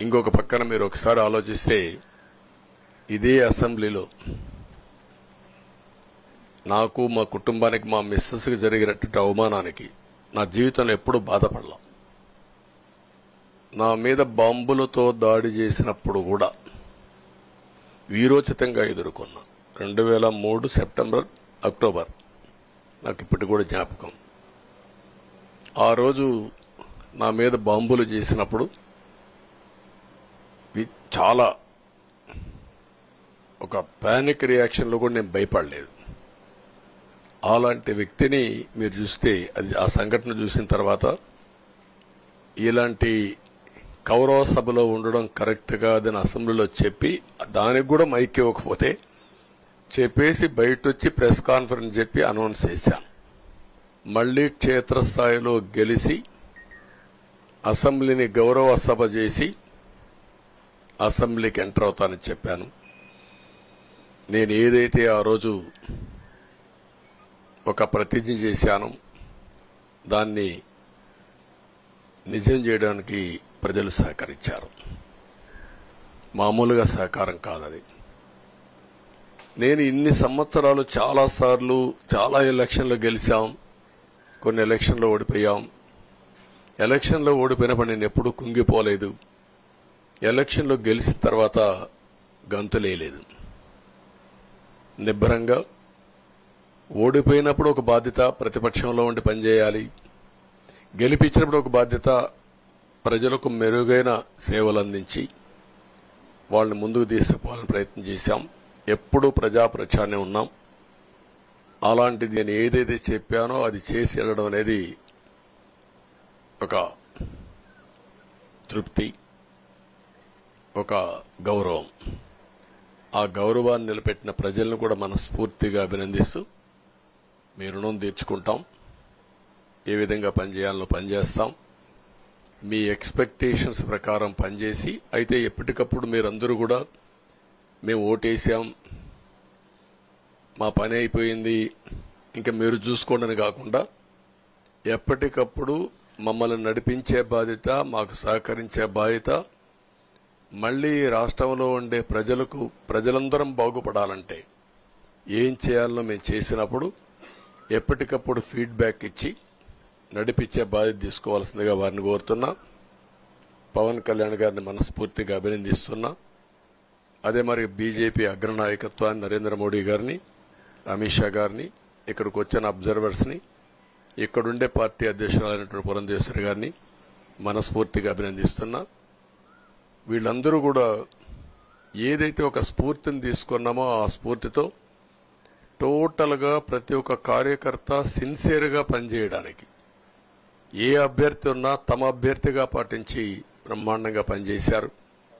ఇంకొక పక్కన మీరు ఒకసారి ఆలోచిస్తే ఇదే అసెంబ్లీలో నాకు మా కుటుంబానికి మా మిస్సెస్కి జరిగినటువంటి అవమానానికి నా జీవితంలో ఎప్పుడూ బాధపడలా. నా మీద బాంబులతో దాడి చేసినప్పుడు కూడా వీరోచితంగా ఎదుర్కొన్నా. 2003 సెప్టెంబర్ అక్టోబర్ నాకు ఇప్పటికి కూడా జ్ఞాపకం. ఆ రోజు నా మీద బాంబులు చేసినప్పుడు చాలా ఒక పానిక్ రియాక్షన్లో కూడా నేను భయపడలేదు. అలాంటి వ్యక్తిని మీరు చూస్తే అది ఆ సంఘటన చూసిన తర్వాత ఇలాంటి కౌరవ సభలో ఉండడం కరెక్ట్ కాదని అసెంబ్లీలో చెప్పి దానికి కూడా మైక్ ఇవ్వకపోతే చెప్పేసి బయట వచ్చి ప్రెస్ కాన్ఫరెన్స్ చెప్పి అనౌన్స్ చేశాను. మళ్లీ క్షేత్రస్థాయిలో గెలిచి అసెంబ్లీని గౌరవ సభ చేసి అసెంబ్లీకి ఎంటర్ అవుతానని చెప్పాను. నేను ఏదైతే ఆ రోజు ఒక ప్రతిజ్ఞ చేశానో దాన్ని నిజం చేయడానికి ప్రజలు సహకరించారు. మామూలుగా సహకారం కాదది. నేను ఇన్ని సంవత్సరాలు చాలాసార్లు చాలా ఎలక్షన్లో గెలిచాం, కొన్ని ఎలక్షన్లో ఓడిపోయాం. ఎలక్షన్లో ఓడిపోయినప్పుడు నేను ఎప్పుడూ కుంగిపోలేదు. ఎలక్షన్లో గెలిచిన తర్వాత గంతులేయలేదు. నిబ్బరంగా ఓడిపోయినప్పుడు ఒక బాధ్యత ప్రతిపక్షంలో ఉండి పనిచేయాలి, గెలిపించినప్పుడు ఒక బాధ్యత ప్రజలకు మెరుగైన సేవలు అందించి వాళ్ళని ముందుకు తీసుకుపోవాలని ప్రయత్నం చేశాం. ఎప్పుడూ ప్రజాప్రచారణ ఉన్నాం. అలాంటిది నేను ఏదైతే చెప్పానో అది చేసి వెళ్ళడం అనేది ఒక తృప్తి, ఒక గౌరవం. ఆ గౌరవాన్ని నిలబెట్టిన ప్రజలను కూడా మనస్ఫూర్తిగా అభినందిస్తూ మీ రుణం తీర్చుకుంటాం. ఏ విధంగా పనిచేయాలో పనిచేస్తాం. మీ ఎక్స్పెక్టేషన్స్ ప్రకారం పనిచేసి అయితే ఎప్పటికప్పుడు మీరందరూ కూడా మేము ఓటేసాం, మా పని అయిపోయింది, ఇంకా మీరు చూసుకోండి కాకుండా ఎప్పటికప్పుడు మమ్మల్ని నడిపించే బాధ్యత, మాకు సహకరించే బాధ్యత, మళ్లీ రాష్ట్రంలో ఉండే ప్రజలందరం బాగుపడాలంటే ఏం చేయాలో మేము చేసినప్పుడు ఎప్పటికప్పుడు ఫీడ్బ్యాక్ ఇచ్చి నడిపించే బాధ్యత తీసుకోవాల్సిందిగా వారిని కోరుతున్నా. పవన్ కళ్యాణ్ గారిని మనస్ఫూర్తిగా అభినందిస్తున్నా. అదే మరి బీజేపీ అగ్రనాయకత్వాన్ని నరేంద్ర మోడీ గారిని, అమిత్ షా గారిని, ఇక్కడికి వచ్చిన అబ్జర్వర్స్ ని, ఇక్కడుండే పార్టీ అధ్యక్షురాలైనటువంటి పురంధేశ్వరి గారిని మనస్ఫూర్తిగా అభినందిస్తున్నా. వీళ్ళందరూ కూడా ఏదైతే ఒక స్ఫూర్తిని తీసుకున్నామో ఆ స్ఫూర్తితో టోటల్ గా ప్రతి ఒక్క కార్యకర్త సిన్సియర్ గా పనిచేయడానికి ఏ అభ్యర్థి ఉన్నా తమ అభ్యర్థిగా పాటించి బ్రహ్మాండంగా పనిచేశారు.